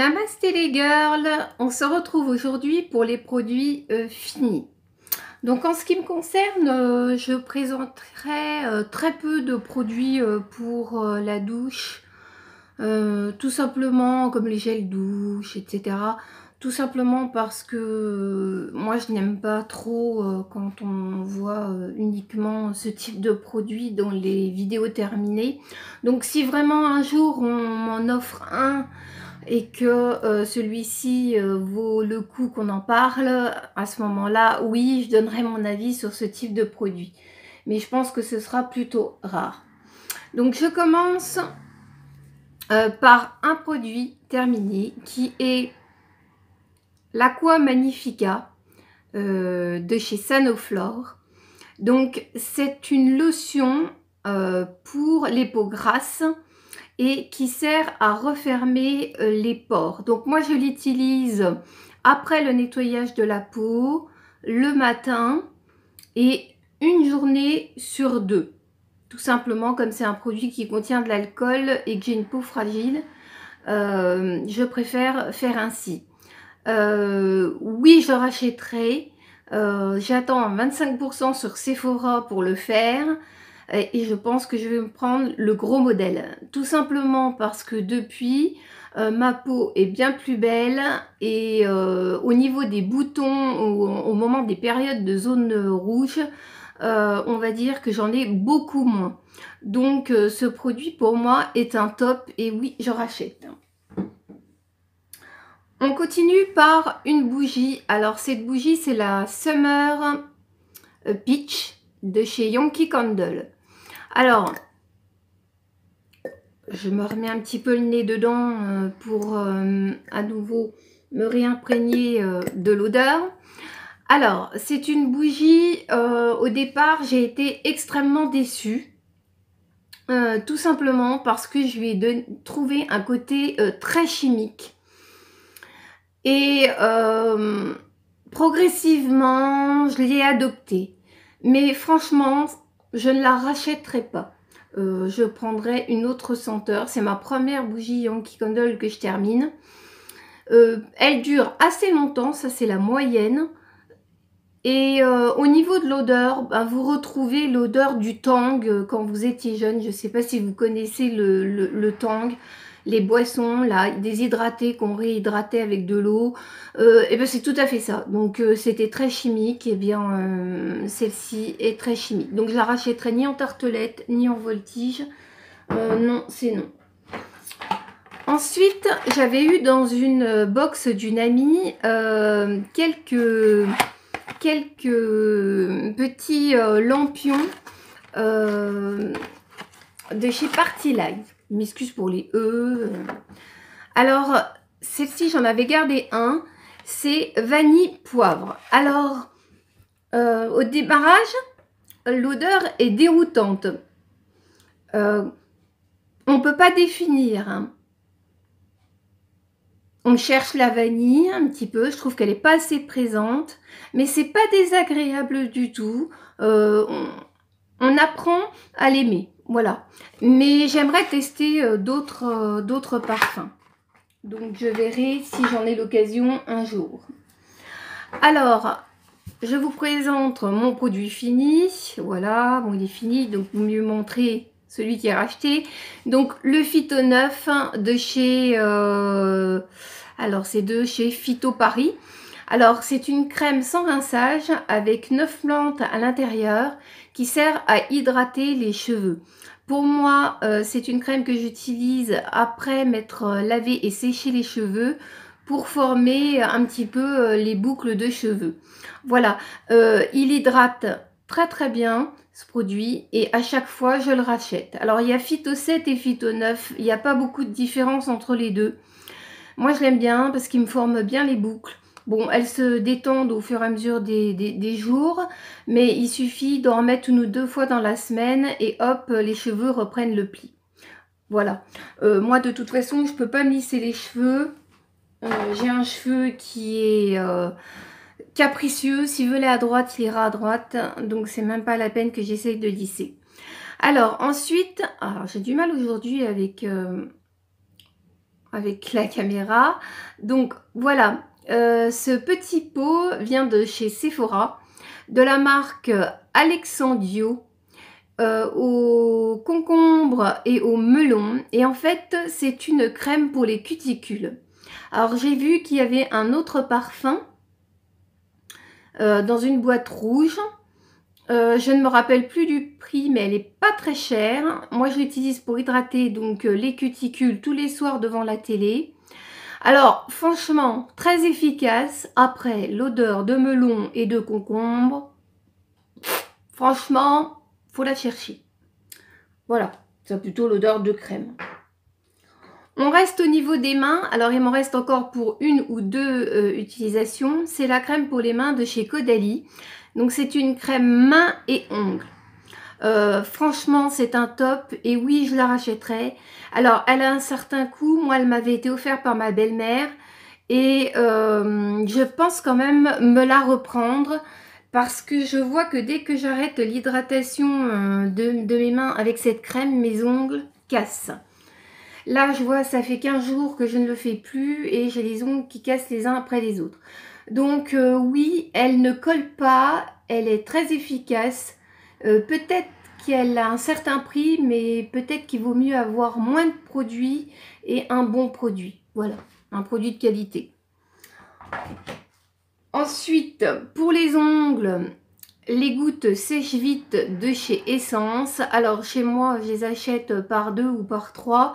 Namasté les girls, on se retrouve aujourd'hui pour les produits finis. Donc en ce qui me concerne, je présenterai très peu de produits pour la douche, tout simplement comme les gels douche, etc. Tout simplement parce que moi je n'aime pas trop quand on voit uniquement ce type de produit dans les vidéos terminées. Donc si vraiment un jour on m'en offre un et que celui-ci vaut le coup qu'on en parle, à ce moment-là, oui, je donnerai mon avis sur ce type de produit. Mais je pense que ce sera plutôt rare. Donc je commence par un produit terminé qui est l'Aqua Magnifica de chez Sanoflore. Donc c'est une lotion pour les peaux grasses et qui sert à refermer les pores. Donc moi je l'utilise après le nettoyage de la peau, le matin et une journée sur deux. Tout simplement comme c'est un produit qui contient de l'alcool et que j'ai une peau fragile, je préfère faire ainsi. Oui, je le rachèterai. J'attends 25% sur Sephora pour le faire. Et je pense que je vais me prendre le gros modèle. Tout simplement parce que depuis, ma peau est bien plus belle. Et au niveau des boutons, au moment des périodes de zone rouge, on va dire que j'en ai beaucoup moins. Donc ce produit pour moi est un top. Et oui, je rachète. On continue par une bougie. Alors cette bougie, c'est la Summer Peach de chez Yankee Candle. Alors, je me remets un petit peu le nez dedans pour à nouveau me réimprégner de l'odeur. Alors, c'est une bougie, au départ, j'ai été extrêmement déçue. Tout simplement parce que je lui ai trouvé un côté très chimique. Et progressivement, je l'ai adoptée. Mais franchement, je ne la rachèterai pas. Je prendrai une autre senteur. C'est ma première bougie Yankee Candle que je termine. Elle dure assez longtemps, ça c'est la moyenne. Et au niveau de l'odeur, bah, vous retrouvez l'odeur du tang quand vous étiez jeune. Je ne sais pas si vous connaissez le tang. Les boissons là, déshydratées qu'on réhydratait avec de l'eau, et ben c'est tout à fait ça. Donc c'était très chimique, et bien celle-ci est très chimique. Donc je la rachèterai ni en tartelette ni en voltige. Non, c'est non. Ensuite, j'avais eu dans une box d'une amie quelques petits lampions de chez Party Life. Je m'excuse pour les E. Alors, celle-ci, j'en avais gardé un. C'est vanille poivre. Alors, au démarrage, l'odeur est déroutante. On ne peut pas définir. Hein. On cherche la vanille un petit peu. Je trouve qu'elle n'est pas assez présente. Mais c'est pas désagréable du tout. On apprend à l'aimer. Voilà. Mais j'aimerais tester d'autres parfums. Donc je verrai si j'en ai l'occasion un jour. Alors, je vous présente mon produit fini. Voilà, bon il est fini, donc pour mieux montrer celui qui est racheté. Donc le Phyto 9 de chez... alors c'est de chez Phyto Paris. Alors c'est une crème sans rinçage avec 9 plantes à l'intérieur qui sert à hydrater les cheveux. Pour moi, c'est une crème que j'utilise après m'être lavé et séché les cheveux pour former un petit peu les boucles de cheveux. Voilà, il hydrate très très bien ce produit et à chaque fois je le rachète. Alors il y a Phyto 7 et Phyto 9, il n'y a pas beaucoup de différence entre les deux. Moi je l'aime bien parce qu'il me forme bien les boucles. Bon, elles se détendent au fur et à mesure des jours, mais il suffit d'en remettre une ou deux fois dans la semaine et hop, les cheveux reprennent le pli. Voilà. Moi, de toute façon, je ne peux pas me lisser les cheveux. J'ai un cheveu qui est capricieux. S'il veut aller à droite, il ira à droite. Donc, c'est même pas la peine que j'essaye de lisser. Alors, ensuite, j'ai du mal aujourd'hui avec avec la caméra. Donc voilà, ce petit pot vient de chez Sephora, de la marque Alexandrio, au concombre et au melon. Et en fait, c'est une crème pour les cuticules. Alors j'ai vu qu'il y avait un autre parfum dans une boîte rouge. Je ne me rappelle plus du prix, mais elle n'est pas très chère. Moi, je l'utilise pour hydrater donc les cuticules tous les soirs devant la télé. Alors, franchement, très efficace. Après, l'odeur de melon et de concombre, franchement, faut la chercher. Voilà, c'est plutôt l'odeur de crème. On reste au niveau des mains. Alors, il m'en reste encore pour une ou deux utilisations. C'est la crème pour les mains de chez Caudalie. Donc, c'est une crème mains et ongles. Franchement, c'est un top. Et oui, je la rachèterai. Alors, elle a un certain coût. Moi, elle m'avait été offerte par ma belle-mère. Et je pense quand même me la reprendre. Parce que je vois que dès que j'arrête l'hydratation de mes mains avec cette crème, mes ongles cassent. Là, je vois, ça fait 15 jours que je ne le fais plus et j'ai les ongles qui cassent les uns après les autres. Donc oui, elle ne colle pas, elle est très efficace. Peut-être qu'elle a un certain prix, mais peut-être qu'il vaut mieux avoir moins de produits et un bon produit. Voilà, un produit de qualité. Ensuite, pour les ongles, les gouttes sèche vite de chez Essence. Alors chez moi, je les achète par 2 ou par 3.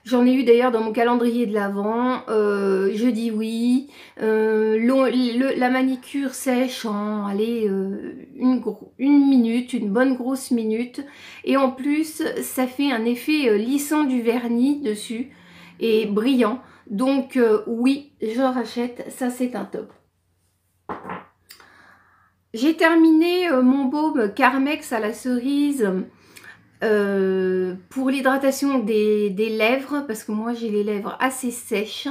J'en ai eu d'ailleurs dans mon calendrier de l'Avent. Je dis oui. La manicure sèche en allez, une minute, une bonne grosse minute. Et en plus, ça fait un effet lissant du vernis dessus et brillant. Donc oui, je rachète. Ça, c'est un top. J'ai terminé mon baume Carmex à la cerise pour l'hydratation des lèvres, parce que moi j'ai les lèvres assez sèches.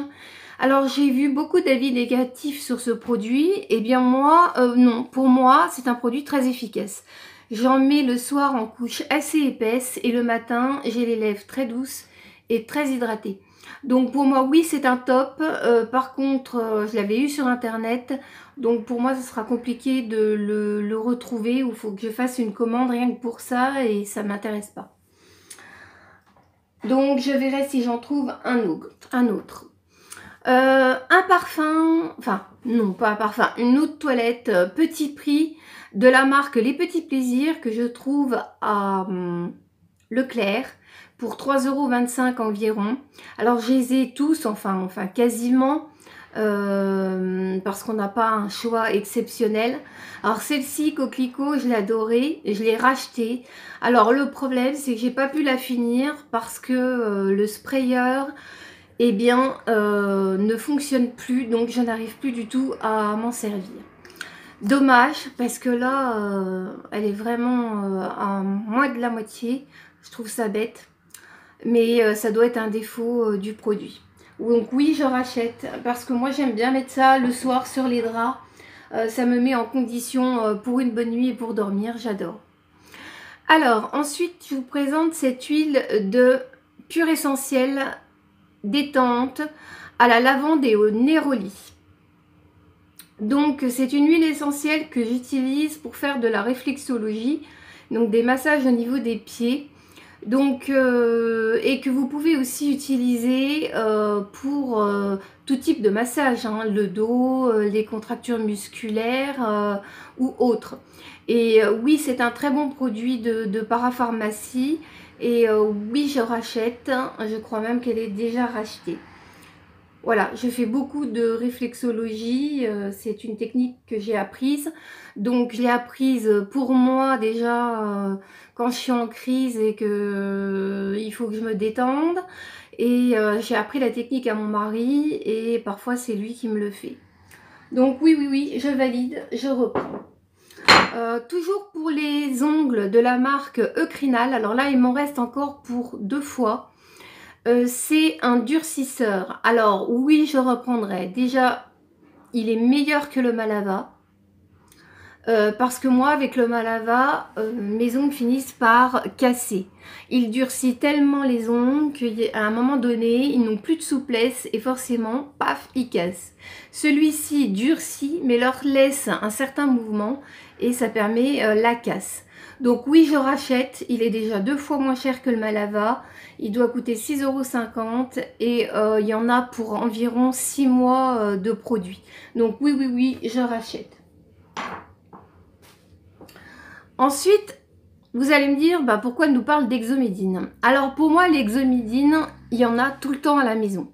Alors j'ai vu beaucoup d'avis négatifs sur ce produit. Eh bien moi, non, pour moi c'est un produit très efficace. J'en mets le soir en couche assez épaisse et le matin j'ai les lèvres très douces et très hydratées. Donc pour moi oui c'est un top. Par contre je l'avais eu sur internet, donc pour moi ce sera compliqué de le retrouver, ou il faut que je fasse une commande rien que pour ça et ça m'intéresse pas. Donc je verrai si j'en trouve un autre. Un parfum, enfin non pas un parfum, une eau de toilette petit prix de la marque Les Petits Plaisirs que je trouve à Leclerc pour 3,25 € environ. Alors je les ai tous, enfin quasiment, parce qu'on n'a pas un choix exceptionnel. Alors celle-ci, Coquelicot, je l'ai adorée, je l'ai rachetée. Alors le problème, c'est que j'ai pas pu la finir parce que le sprayer, eh bien, ne fonctionne plus, donc je n'arrive plus du tout à m'en servir. Dommage, parce que là, elle est vraiment à moins de la moitié. Je trouve ça bête, mais ça doit être un défaut du produit. Donc oui, je rachète, parce que moi j'aime bien mettre ça le soir sur les draps. Ça me met en condition pour une bonne nuit et pour dormir, j'adore. Alors, ensuite, je vous présente cette huile de Pur Essentiel détente à la lavande et au néroli. Donc c'est une huile essentielle que j'utilise pour faire de la réflexologie, donc des massages au niveau des pieds. Donc et que vous pouvez aussi utiliser pour tout type de massage, hein, le dos, les contractures musculaires ou autres. Et oui, c'est un très bon produit de parapharmacie. Et oui, je rachète. Je crois même qu'elle est déjà rachetée. Voilà, je fais beaucoup de réflexologie. C'est une technique que j'ai apprise. Donc, je l'ai apprise pour moi déjà quand je suis en crise et que il faut que je me détende. Et j'ai appris la technique à mon mari et parfois c'est lui qui me le fait. Donc oui, je valide, je reprends. Toujours pour les ongles de la marque Eucrinal. Alors là, il m'en reste encore pour 2 fois. C'est un durcisseur. Alors oui, je reprendrai. Déjà, il est meilleur que le Malava. parce que moi, avec le Malava, mes ongles finissent par casser. Il durcit tellement les ongles qu'à un moment donné, ils n'ont plus de souplesse et forcément, paf, ils cassent. Celui-ci durcit, mais leur laisse un certain mouvement et ça permet la casse. Donc oui, je rachète. Il est déjà 2 fois moins cher que le Malava. Il doit coûter 6,50 € et il y en a pour environ 6 mois de produits. Donc oui, oui, oui, je rachète. Ensuite, vous allez me dire, bah, pourquoi elle nous parle d'Exomedine? Alors pour moi, l'Exomedine, il y en a tout le temps à la maison.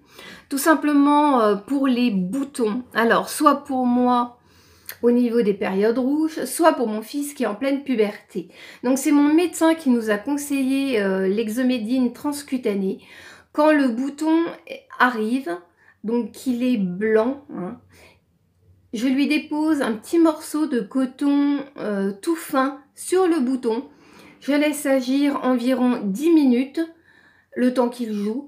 Tout simplement pour les boutons. Alors, soit pour moi, au niveau des périodes rouges, soit pour mon fils qui est en pleine puberté. Donc c'est mon médecin qui nous a conseillé l'Exomedine transcutanée. Quand le bouton arrive, donc qu'il est blanc, hein, je lui dépose un petit morceau de coton tout fin sur le bouton. Je laisse agir environ 10 minutes, le temps qu'il joue.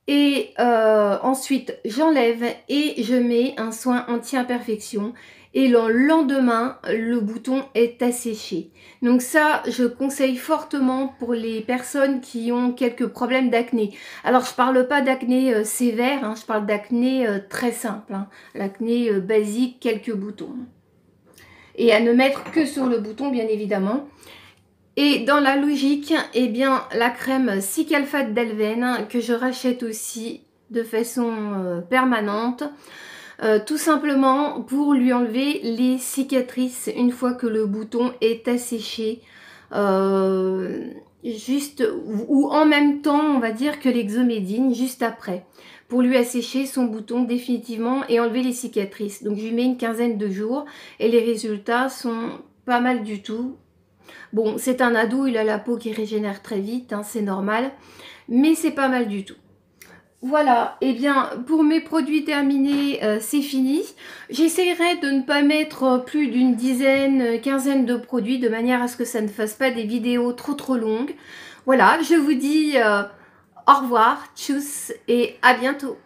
Et ensuite, j'enlève et je mets un soin anti-imperfection. Et le lendemain, le bouton est asséché. Donc ça, je conseille fortement pour les personnes qui ont quelques problèmes d'acné. Alors, je parle pas d'acné sévère, hein, je parle d'acné très simple. Hein, l'acné basique, quelques boutons. Et à ne mettre que sur le bouton, bien évidemment. Et dans la logique, eh bien, la crème Cicalfate d'Elven, que je rachète aussi de façon permanente, tout simplement pour lui enlever les cicatrices une fois que le bouton est asséché, juste ou en même temps, on va dire, que l'Exomedine, juste après, pour lui assécher son bouton définitivement et enlever les cicatrices. Donc je lui mets une quinzaine de jours et les résultats sont pas mal du tout. Bon, c'est un ado, il a la peau qui régénère très vite, hein, c'est normal, mais c'est pas mal du tout. Voilà, et bien pour mes produits terminés, c'est fini. J'essaierai de ne pas mettre plus d'une dizaine, quinzaine de produits de manière à ce que ça ne fasse pas des vidéos trop longues. Voilà, je vous dis au revoir, tchuss et à bientôt.